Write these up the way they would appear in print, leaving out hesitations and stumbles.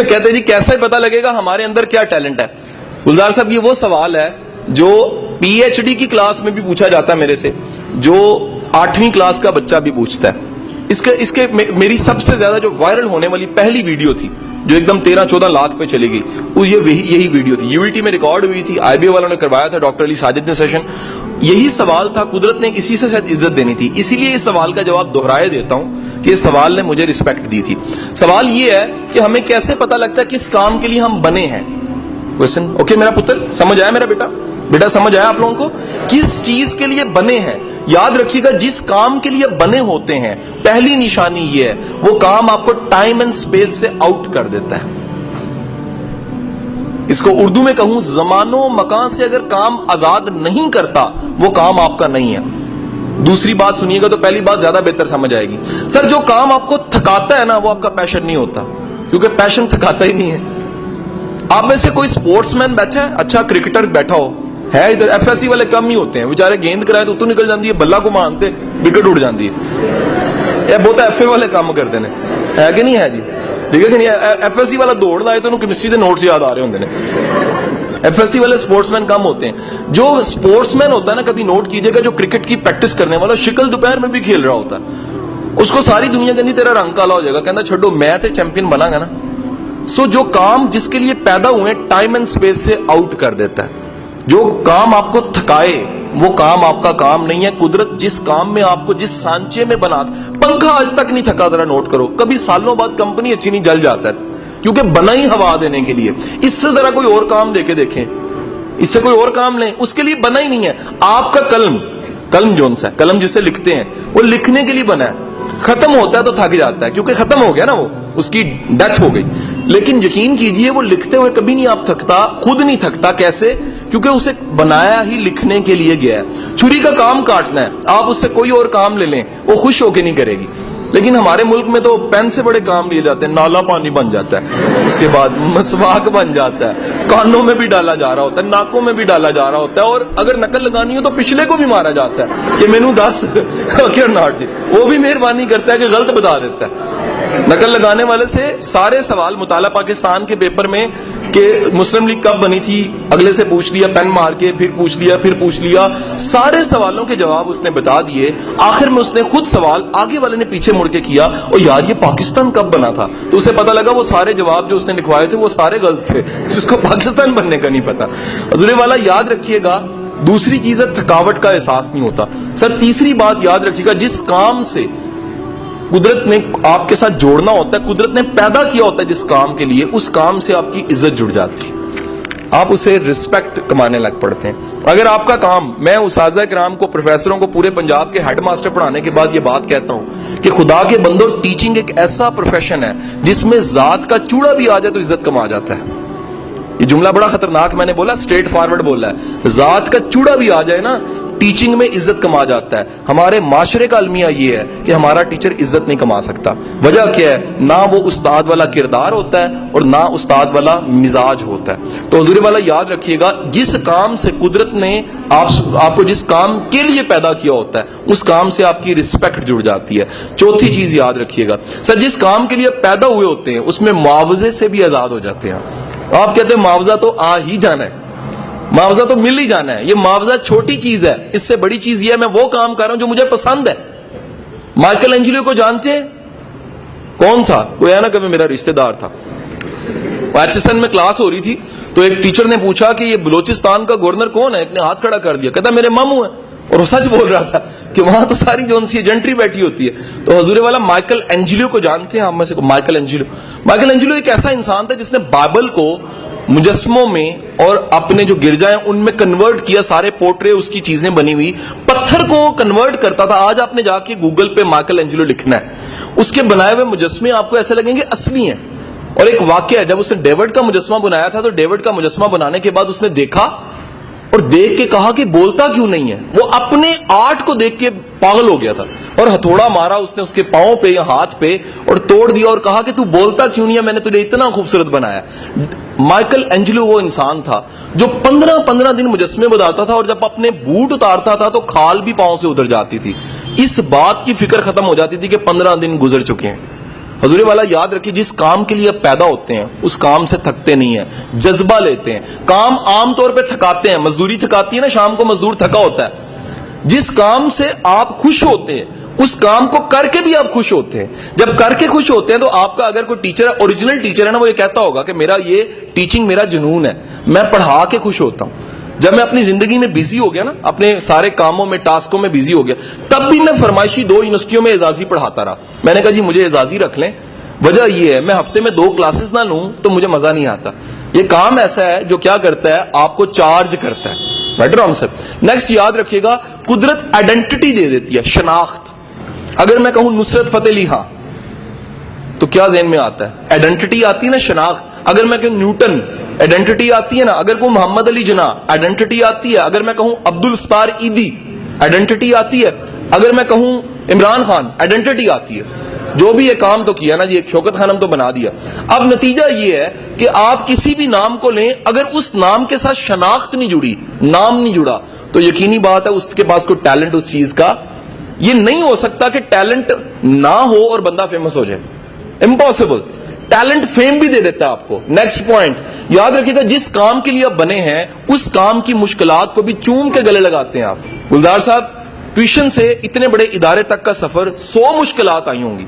کہتے جی کیسے پتا لگے گا ہمارے اندر کیا ٹیلنٹ ہے؟ گلزار صاحب یہ وہ سوال ہے جو پی ایچ ڈی کی کلاس میں بھی پوچھا جاتا ہے میرے سے, جو 8ویں کلاس کا بچہ بھی پوچھتا ہے. اس کے میری سب سے زیادہ جو وائرل ہونے والی پہلی ویڈیو تھی جو ایک دم 13-14 لاکھ پہ چلی گئی, وہ یہی ویڈیو تھی. UET میں ریکارڈ ہوئی تھی, IBA والوں نے کروایا تھا, ڈاکٹر علی ساجد نے سیشن. یہی سوال تھا, قدرت نے اسی سے شاید عزت دینی تھی, اسی لیے اس سوال کا جواب دہرائے دیتا ہوں کہ اس سوال نے مجھے رسپیکٹ دی تھی. سوال یہ ہے کہ ہمیں کیسے پتہ لگتا ہے کس کام کے لیے ہم بنے ہیں. کوسچن اوکے میرا پتر, سمجھ آیا میرا بیٹا سمجھ آیا آپ لوگوں کو کس چیز کے لیے بنے ہیں؟ یاد رکھیے گا جس کام کے لیے بنے ہوتے ہیں پہلی نشانی یہ ہے وہ کام آپ کو ٹائم اینڈ سپیس سے آؤٹ کر دیتا ہے. اس کو اردو میں کہوں, زمان و مکان سے اگر کام آزاد نہیں کرتا وہ کام آپ کا نہیں ہے. دوسری بات سنیے گا تو پہلی بات زیادہ بہتر سمجھ آئے گی. سر جو کام آپ کو تھکاتا ہے نا وہ آپ کا پیشن نہیں ہوتا, کیونکہ پیشن تھکاتا ہی نہیں ہے. آپ میں سے کوئی سپورٹس مین بیٹھا ہے, اچھا کرکٹر بیٹھا ہو ہے ادھر؟ FSC والے کم ہی ہوتے ہیں بیچارے, گیند کرائے تو نکل جاتی ہے, بلا کو مانتے وکٹ اڑ جاتی ہے. یہ بہت FA والے کام کرتے ہیں, ہے کہ نہیں ہے جی؟ ٹھیک ہے کہ نہیں؟ FSC والا دوڑ لائے تو انہوں کیمسٹری کے نوٹس یاد آ رہے ہوتے ہیں. FSC والے سپورٹس مین کم ہوتے ہیں. جو سپورٹس مین ہوتا ہے نا, کبھی نوٹ کیجئے گا, جو کرکٹ کی پریکٹس کرنے والا شکل دوپہر میں بھی کھیل رہا ہوتا ہے, اس کو ساری دنیا کہتی تیرا رنگ کالا ہو جائے گا, کہتا چھوڑو میں تے چیمپئن بنا گا نا. جو کام جس کے لیے پیدا ہوئے ٹائم اینڈ سپیس سے آؤٹ کر دیتا ہے. جو کام آپ کو تھکائے وہ کام آپ کا کام نہیں ہے. قدرت جس کام میں آپ کو جس سانچے میں بنا, پنکھا آج تک نہیں تھکا, ذرا نوٹ کرو, کبھی سالوں بعد کمپنی اچھی نہیں جل جاتا ہے کیونکہ بنا ہی ہوا دینے کے لیے. اس سے ذرا کوئی اور کام دے کے دیکھیں, اس سے کوئی اور کام لیں, اس کے لیے بنا ہی نہیں ہے. آپ کا قلم جون سا قلم جسے لکھتے ہیں وہ لکھنے کے لیے بنا ہے. ختم ہوتا ہے تو تھک جاتا ہے کیونکہ ختم ہو گیا نا, وہ اس کی ڈیتھ ہو گئی. لیکن یقین کیجئے وہ لکھتے ہوئے کبھی نہیں آپ تھکتا, خود نہیں تھکتا. کیسے؟ کیونکہ اسے بنایا ہی لکھنے کے لیے گیا ہے. چھری کا کام کاٹنا ہے, آپ اس سے کوئی اور کام لے لیں وہ خوش ہو کے نہیں کرے گی. لیکن ہمارے ملک میں تو پین سے بڑے کام لیے جاتے ہیں. نالا پانی بن جاتا ہے, اس کے بعد مسواک بن جاتا ہے, کانوں میں بھی ڈالا جا رہا ہوتا ہے, ناکوں میں بھی ڈالا جا رہا ہوتا ہے, اور اگر نقل لگانی ہو تو پچھلے کو بھی مارا جاتا ہے کہ مینوں 10 ناٹ جی, وہ بھی مہربانی کرتا ہے کہ غلط بتا دیتا ہے. نقل لگانے والے سے سارے سوال مطالعہ پاکستان کے پیپر میں کہ مسلم لیگ کب بنی تھی, اگلے سے پوچھ لیا پین مار کے, پھر پوچھ لیا, سارے سوالوں کے جواب اس نے بتا دیے. آخر میں اس نے خود سوال آگے والے نے پیچھے مڑ کے کیا, اور یار یہ پاکستان کب بنا تھا, تو اسے پتا لگا وہ سارے جواب جو اس نے لکھوائے تھے وہ سارے غلط تھے, جس کو پاکستان بننے کا نہیں پتا. حضور والا یاد رکھیے گا, دوسری چیز ہے تھکاوٹ کا احساس نہیں ہوتا. سر تیسری بات یاد رکھیے گا, جس کام سے قدرت نے آپ کے ساتھ جوڑنا ہوتا ہے, قدرت نے پیدا کیا ہوتا ہے جس کام کے لیے, اس کام سے آپ کی عزت جڑ جاتی ہے, آپ اسے رسپیکٹ کمانے لگ پڑتے ہیں. اگر آپ کا کام, میں اساتذہ کرام کو, پروفیسروں کو پورے پنجاب کے ہیڈ ماسٹر پڑھانے کے بعد یہ بات کہتا ہوں کہ خدا کے بندوں, ٹیچنگ ایک ایسا پروفیشن ہے جس میں ذات کا چوڑا بھی آ جائے تو عزت کما جاتا ہے. یہ جملہ بڑا خطرناک میں نے بولا, اسٹریٹ فارورڈ بولا ہے, ذات کا چوڑا بھی آ جائے نا ٹیچنگ میں عزت کما جاتا ہے. ہمارے معاشرے کا المیہ یہ ہے کہ ہمارا ٹیچر عزت نہیں کما سکتا. وجہ کیا ہے؟ نہ وہ استاد والا کردار ہوتا ہے اور نہ استاد والا مزاج ہوتا ہے. تو حضور والا یاد رکھیے گا, جس کام سے قدرت نے آپ کو جس کام کے لیے پیدا کیا ہوتا ہے اس کام سے آپ کی رسپیکٹ جڑ جاتی ہے. چوتھی چیز یاد رکھیے گا, سر جس کام کے لیے پیدا ہوئے ہوتے ہیں اس میں معاوضے سے بھی آزاد ہو جاتے ہیں. آپ کہتے ہیں معاوضہ تو آ ہی جانا ہے, معاوضہ تو مل ہی جانا ہے. یہ معاوضہ چھوٹی چیز ہے, اس سے بڑی چیز یہ ہے میں وہ کام کر رہا ہوں جو مجھے پسند ہے. مائیکل اینجلیو کو جانتے ہیں؟ کون تھا؟ کوئی ہے نا کبھی میرا رشتہ دار تھا. ایچسن میں کلاس ہو رہی تھی تو ایک ٹیچر نے پوچھا کہ یہ بلوچستان کا گورنر کون ہے؟ ایک نے ہاتھ کھڑا کر دیا, کہتا میرے ماموں ہیں, اور وہ سچ بول رہا تھا کہ وہاں تو ساری جون سی جنٹری بیٹھی ہوتی ہے. تو حضور والا مائیکل اینجلیو کو جانتے ہیں آپ میں سے؟ مائیکل اینجلیو ایک ایسا انسان تھا جس نے بائبل کو مجسموں میں اور اپنے جو گرجا ہیں ان میں کنورٹ کیا. سارے پورٹرے اس کی چیزیں بنی ہوئی, پتھر کو کنورٹ کرتا تھا. آج آپ نے جا کے گوگل پہ مائیکل اینجلیو لکھنا ہے, اس کے بنائے ہوئے مجسمے آپ کو ایسے لگیں گے اصلی ہیں. اور ایک واقعہ ہے, جب اس نے ڈیوڈ کا مجسمہ بنایا تھا تو ڈیوڈ کا مجسمہ بنانے کے بعد اس نے دیکھا اور دیکھ کے کہا کہ بولتا کیوں نہیں ہے. وہ اپنے آرٹ کو دیکھ کے پاگل ہو گیا تھا اور ہتھوڑا مارا اس نے اس کے پاؤں پہ یا ہاتھ پہ اور توڑ دیا اور کہا کہ تو بولتا کیوں نہیں ہے, میں نے تجھے اتنا خوبصورت بنایا. مائیکل اینجلیو وہ انسان تھا جو 15 دن مجسمے بناتا تھا, اور جب اپنے بوٹ اتارتا تھا تو کھال بھی پاؤں سے ادھر جاتی تھی. اس بات کی فکر ختم ہو جاتی تھی کہ 15 دن گزر چکے ہیں. حضور والا یاد رکھیے جس کام کے لیے آپ پیدا ہوتے ہیں اس کام سے تھکتے نہیں ہیں, جذبہ لیتے ہیں. کام عام طور پہ تھکاتے ہیں, مزدوری تھکاتی ہے نا, شام کو مزدور تھکا ہوتا ہے. جس کام سے آپ خوش ہوتے ہیں اس کام کو کر کے بھی آپ خوش ہوتے ہیں. جب کر کے خوش ہوتے ہیں تو آپ کا اگر کوئی ٹیچر ہے, اوریجنل ٹیچر ہے نا, وہ یہ کہتا ہوگا کہ میرا یہ ٹیچنگ میرا جنون ہے, میں پڑھا کے خوش ہوتا ہوں. جب میں اپنی زندگی میں بیزی ہو گیا نا, اپنے سارے کاموں میں ٹاسکوں میں بیزی ہو گیا, تب بھی میں فرمائشی 2 یونیورسٹیوں میں اعزازی پڑھاتا رہا. میں نے کہا جی مجھے اعزازی رکھ لیں. وجہ یہ ہے میں ہفتے میں 2 کلاسز نہ لوں تو مجھے مزہ نہیں آتا. یہ کام ایسا ہے جو کیا کرتا ہے, آپ کو چارج کرتا ہے. Better on sir. نیکسٹ یاد رکھیے گا, قدرت آئیڈینٹی دے دیتی ہے, شناخت. اگر میں کہوں نصرت فتح علی خان تو کیا ذہن میں آتا ہے؟ آئیڈینٹی آتی ہے نا, شناخت. اگر میں کہوں نیوٹن, آئیڈینٹی آتی ہے نا. اگر کہوں محمد علی جناح, آئیڈینٹی آتی ہے. اگر میں کہوں عبد الستار ایدی, آئیڈینٹی آتی ہے. اگر میں کہوں عمران خان, آئیڈینٹی آتی ہے. جو بھی یہ کام تو کیا نا جی, ایک شوکت خانم تو بنا دیا. اب نتیجہ یہ ہے کہ آپ کسی بھی نام کو لیں, اگر اس نام کے ساتھ شناخت نہیں جڑی, نام نہیں جڑا, تو یقینی بات ہے اس کے پاس کوئی ٹیلنٹ اس چیز کا. یہ نہیں ہو سکتا کہ ٹیلنٹ نہ ہو اور بندہ فیمس ہو جائے, امپاسبل. ٹیلنٹ فیم بھی دے دیتا ہے آپ کو. نیکسٹ پوائنٹ یاد رکھیے گا, جس کام کے لیے آپ بنے ہیں اس کام کی مشکلات کو بھی چوم کے گلے لگاتے ہیں آپ. گلزار صاحب, ٹیوشن سے اتنے بڑے ادارے تک کا سفر 100 مشکلات آئی ہوں گی,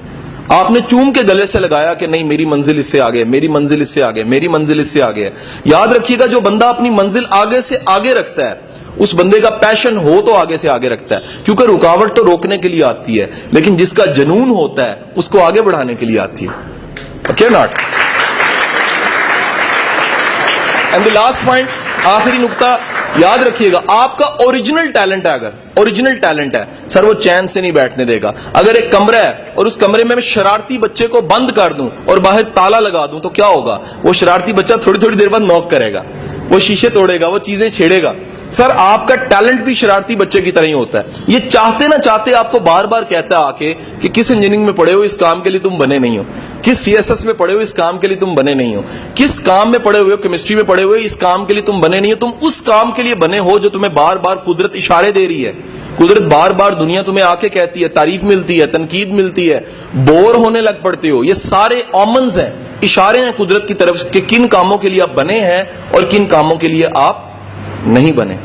آپ نے چوم کے گلے سے لگایا کہ نہیں میری منزل اس سے آگے, میری منزل اس سے آگے, میری منزل اس سے آگے. یاد رکھیے گا جو بندہ اپنی منزل آگے سے آگے رکھتا ہے اس بندے کا پیشن ہو تو آگے سے آگے رکھتا ہے, کیونکہ رکاوٹ تو روکنے کے لیے آتی ہے, لیکن جس کا جنون ہوتا ہے اس کو آگے بڑھانے کے لیے آتی ہے. Okay not. And the last point, آخری نقطہ یاد رکھیے گا, آپ کا اوریجنل ٹیلنٹ ہے, اگر اوریجنل ٹیلنٹ ہے سر, وہ چین سے نہیں بیٹھنے دے گا. اگر ایک کمرہ ہے اور اس کمرے میں شرارتی بچے کو بند کر دوں اور باہر تالا لگا دوں تو کیا ہوگا؟ وہ شرارتی بچہ تھوڑی تھوڑی دیر بعد نوک کرے گا, وہ شیشے توڑے گا, وہ چیزیں چھیڑے گا. سر آپ کا ٹیلنٹ بھی شرارتی بچے کی طرح ہی ہوتا ہے. یہ چاہتے نہ چاہتے آپ کو بار بار کہتا ہے آ کے کہ کس انجینئرنگ میں پڑھے ہو اس کام کے لیے تم بنے نہیں ہو, کس CSS میں پڑھے ہو اس کام کے لیے تم بنے نہیں ہو, کس کام میں پڑھے ہوئے ہو, کیمسٹری میں پڑھے ہوئے اس کام کے لیے تم بنے نہیں ہو. تم اس کام کے لیے بنے ہو جو تمہیں بار بار قدرت اشارے دے رہی ہے. قدرت بار بار دنیا تمہیں آ کے کہتی ہے, تعریف ملتی ہے, تنقید ملتی ہے, بور ہونے لگ پڑتے ہو. یہ سارے آمنز ہیں, اشارے ہیں قدرت کی طرف کہ کن کاموں کے لیے آپ بنے ہیں اور کن کاموں کے لیے آپ نہیں بنے.